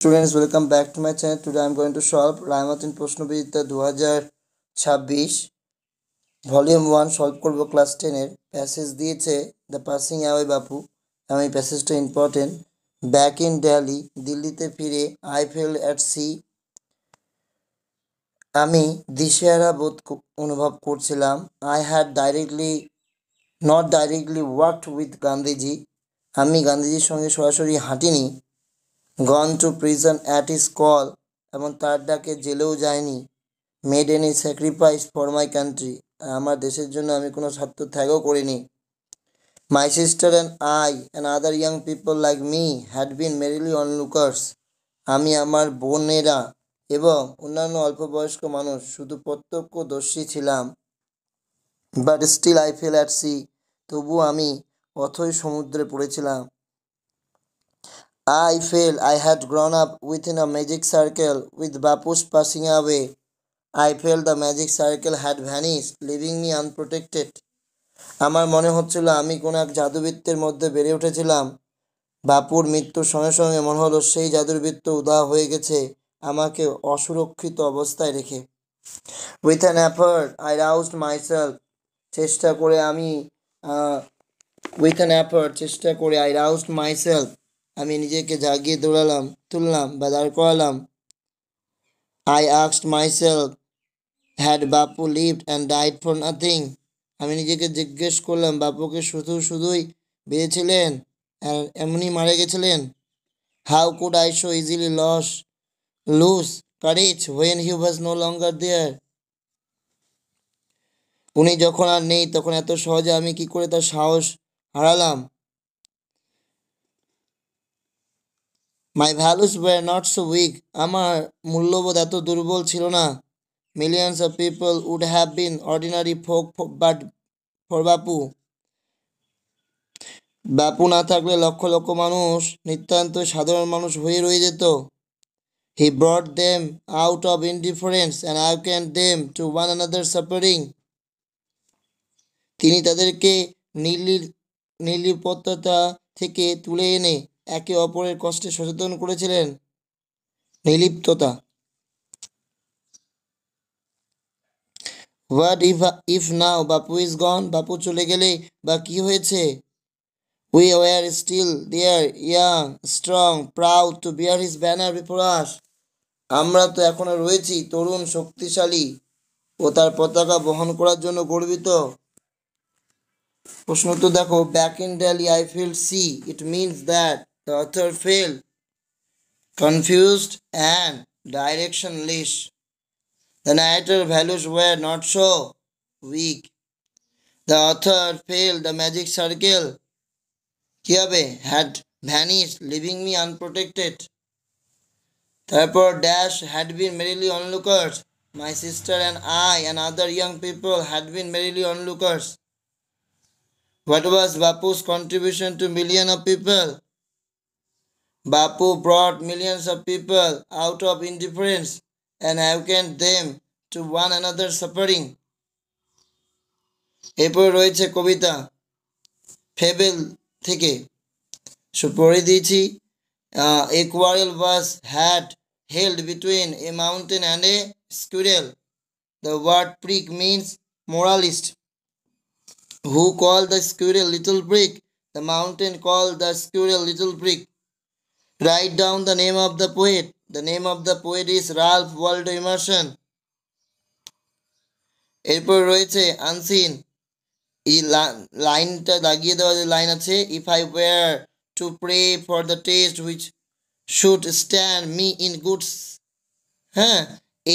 Students, welcome back to my channel. Today I am going to solve Ray Martin প্রশ্নবিদ্যা 2026 volume 1 solve করব class 10 এর passage দিয়েছে the passing away Bapu. আমি প্যাসেজটা important. Back in Delhi, দিল্লিতে ফিরে আই ফেল অ্যাট সি, আমি দিশেহারা বোধ অনুভব করছিলাম। I had not directly worked with Gandhiji, আমি গান্ধীজির সঙ্গে সরাসরি হাঁটিনি। Gone to prison at his call, এবং তার ডাকে জেলেও যায়নি। Made any sacrifice for my country, আমার দেশের জন্য আমি কোনো ত্যাগও করিনি। My sister and I and other young people like me had been merrily onlookers, আমি, আমার বোনেরা এবং অন্যান্য অল্পবয়স্ক মানুষ শুধু প্রত্যক্ষদর্শী ছিলাম। But still I fell at sea, তবু আমি অথই সমুদ্রে পড়েছিলাম। I had grown up within a magic circle. With Bapu's passing away, I felt the magic circle had vanished, leaving me unprotected. আমার মনে হচ্ছিল আমি কোনো এক জাদুবৃত্তের মধ্যে বেড়ে উঠেছিলাম। বাপুর মৃত্যুর সঙ্গে সঙ্গে মনে হলো সেই জাদুবৃত্ত উধাও হয়ে গেছে, আমাকে অসুরক্ষিত অবস্থায় রেখে। With an effort, I roused myself. চেষ্টা করে I roused myself. আমি নিজেকে জাগিয়ে তুললাম বা দাঁড় করালাম। I asked myself, had Bapu lived and died for nothing? আমি নিজেকে জিজ্ঞেস করলাম, বাপুকে শুধুই বেঁচেছিলেন আর এমনি মারা গেছিলেন? How could I so easily lose courage when he was no longer there? উনি যখন আর নেই তখন এত সহজে আমি কি করে তার সাহস হারালাম? My values were not so weak, আমার মূল্যবোধ এত দুর্বল ছিল না। Millions of people would have been ordinary folk but for Bapu. বাপু না থাকলে লক্ষ লক্ষ মানুষ নিতান্ত সাধারণ মানুষ হয়ে রয়ে যেত। He brought them out of indifference and awakened them to one another's suffering. তিনি তাদেরকে নির্লিপ্ততা থেকে তুলে এনে একে অপরের কষ্টে সচেতন করেছিলেন। নির্লিপ্ততা। What if now Bapu is gone? বাপু চলে গেলে বা কি হয়েছে? We were still there, young, strong, proud to bear his banner before us. আমরা তো এখনো রয়েছি তরুণ, শক্তিশালী ও তার পতাকা বহন করার জন্য গর্বিত। প্রশ্ন তো দেখো, back in Delhi I felt see. It means that the author felt confused and directionless. The narrator's values were not so weak. The author felt the magic circle কি হবে? had vanished, leaving me unprotected. তারপর dash had been merely onlookers. My sister and I and other young people had been merely onlookers. What was Bapu's contribution to millions of people? Bapu brought millions of people out of indifference and awakened them to one another's suffering. এরপর রয়েছে কবিতা fable থেকে, পড়ে দিয়েছি। A quarrel was held between a mountain and a squirrel. The word prick means moralist. Who called the squirrel little prick? The mountain called the squirrel little prick. Write down the name of the poet. The name of the poet is Ralph Waldo Emerson. এরপর রয়েছে unseen. এই লাইনটা লাগিয়ে দেওয়া যে line আছে, if I were to pray for the taste which should stand me in good, হ্যাঁ,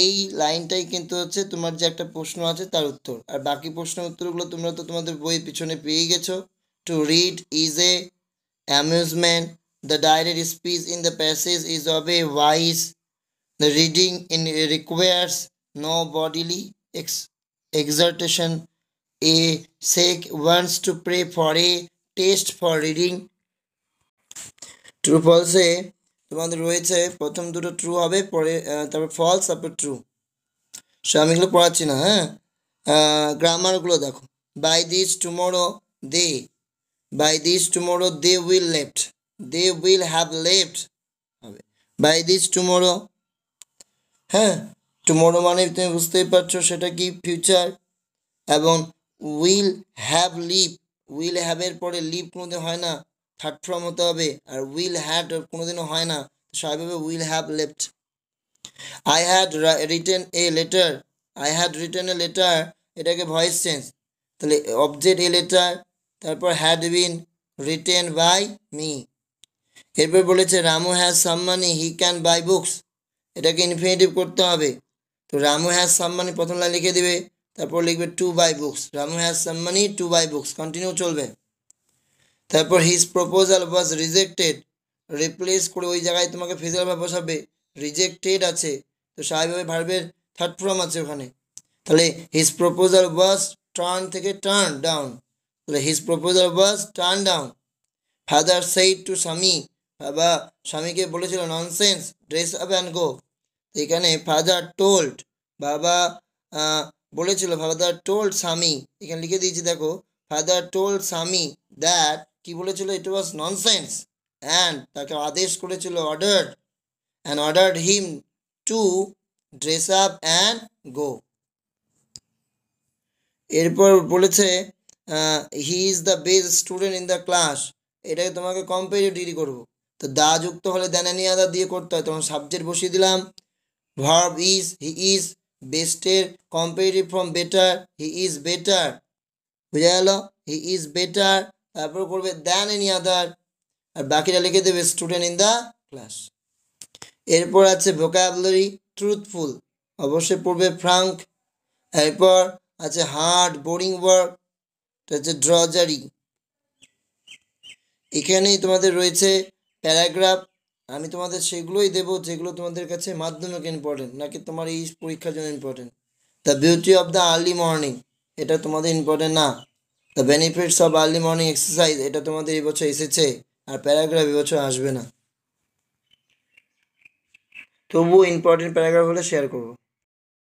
এই লাইনটাই কিন্তু হচ্ছে তোমার যে একটা প্রশ্ন আছে তার উত্তর। আর বাকি প্রশ্নের উত্তরগুলো তোমরা তো তোমাদের বইয়ের পিছনে পেয়ে গেছো। To read is a amusement. The direct speech in the passage is of a wise. The reading requires no bodily exertion. A sheikh wants to pray for a taste for reading. True ফলসে তোমাদের রয়েছে প্রথম দুটো true হবে, পরে তারপর false, তারপর true. So আমি এগুলো পড়াচ্ছি না, হ্যাঁ। গ্রামারগুলো দেখো। By this tomorrow they will have left হবে। By this tomorrow. হ্যাঁ, টুমোরো মানে তুমি বুঝতেই পারছো সেটা কি ফিউচার। এবং উইল হ্যাভ লিভ, উইল হ্যাভের পরে লিভ কোনোদিন হয় না, থার্ড ফর্ম হতে হবে। আর উইল হ্যাড কোনোদিনও হয় না, স্বাভাবিকভাবে will have left. I had written a letter, I had written a letter, এটাকে ভয়েস চেঞ্জ, তাহলে অবজেক্ট এ লেটার, তারপর had been written by me. এরপর বলেছে Ramu has some money he can buy books, এটাকে ইনফিনিটিভ করতে হবে। তো Ramu has some মানি প্রথম লাইন লিখে দিবে, তারপর লিখবে to buy books, Ramu has some money to buy books, continue চলবে। তারপর his proposal was rejected, replace করে ওই জায়গায় তোমাকে ফিজিক্যাল ভার্ব বসাবে, রিজেক্টেড আছে তো স্বাভাবিকভাবে ভার্বের থার্ড ফর্ম আছে ওখানে, তাহলে হিজ প্রপোজাল ওয়াজ টার্ন থেকে টার্ন ডাউন, তাহলে his proposal was turn down. Father said to স্বামী, বাবা স্বামীকে বলেছিল nonsense dress up and go, এখানে ফাদার টোল্ড, বাবা বলেছিল, ফাদার টোল্ড স্বামী, এখানে লিখে দিয়েছি দেখো, ফাদার টোল্ড স্বামী দ্যাট, কি বলেছিল, ইট ওয়াজ ননসেন্স, অ্যান্ড তাকে আদেশ করেছিল, ordered him to dress up and go. এরপর বলেছে he is the best student in the class, এটাকে তোমাকে কম্পারেটিভ ডিগ্রি করবো, তো দা যুক্ত হলে দেন এনি আদার দিয়ে করতে হয়, তখন সাবজেক্ট বসিয়ে দিলাম, ভার্ব ইজ, হি ইজ, বেস্টের comparative from better, he is better, বুঝা গেল, হি ইজ বেটার, তারপর করবে দেন এনি আদার, আর বাকিটা লিখে দেবে স্টুডেন্ট ইন দ্য ক্লাস। এরপর আছে ভোকাবুলারি, ট্রুথফুল অবশ্যই পড়বে ফ্রাঙ্ক, এরপর আছে হার্ড বোরিং ওয়ার্ক, এটা হচ্ছে ড্রজারি। এখানেই তোমাদের রয়েছে প্যারাগ্রাফ, আমি তোমাদের সেগুলোই দেবো যেগুলো তোমাদের কাছে মাধ্যমিক ইম্পর্টেন্ট, নাকি তোমার এই পরীক্ষার জন্য important. The beauty of the early morning, এটা তোমাদের ইম্পর্টেন্ট না। The benefits of early morning exercise, এটা তোমাদের এই বছর এসেছে, আর প্যারাগ্রাফ এবছর আসবে না, তবুও ইম্পর্টেন্ট প্যারাগ্রাফ হলে শেয়ার করবো।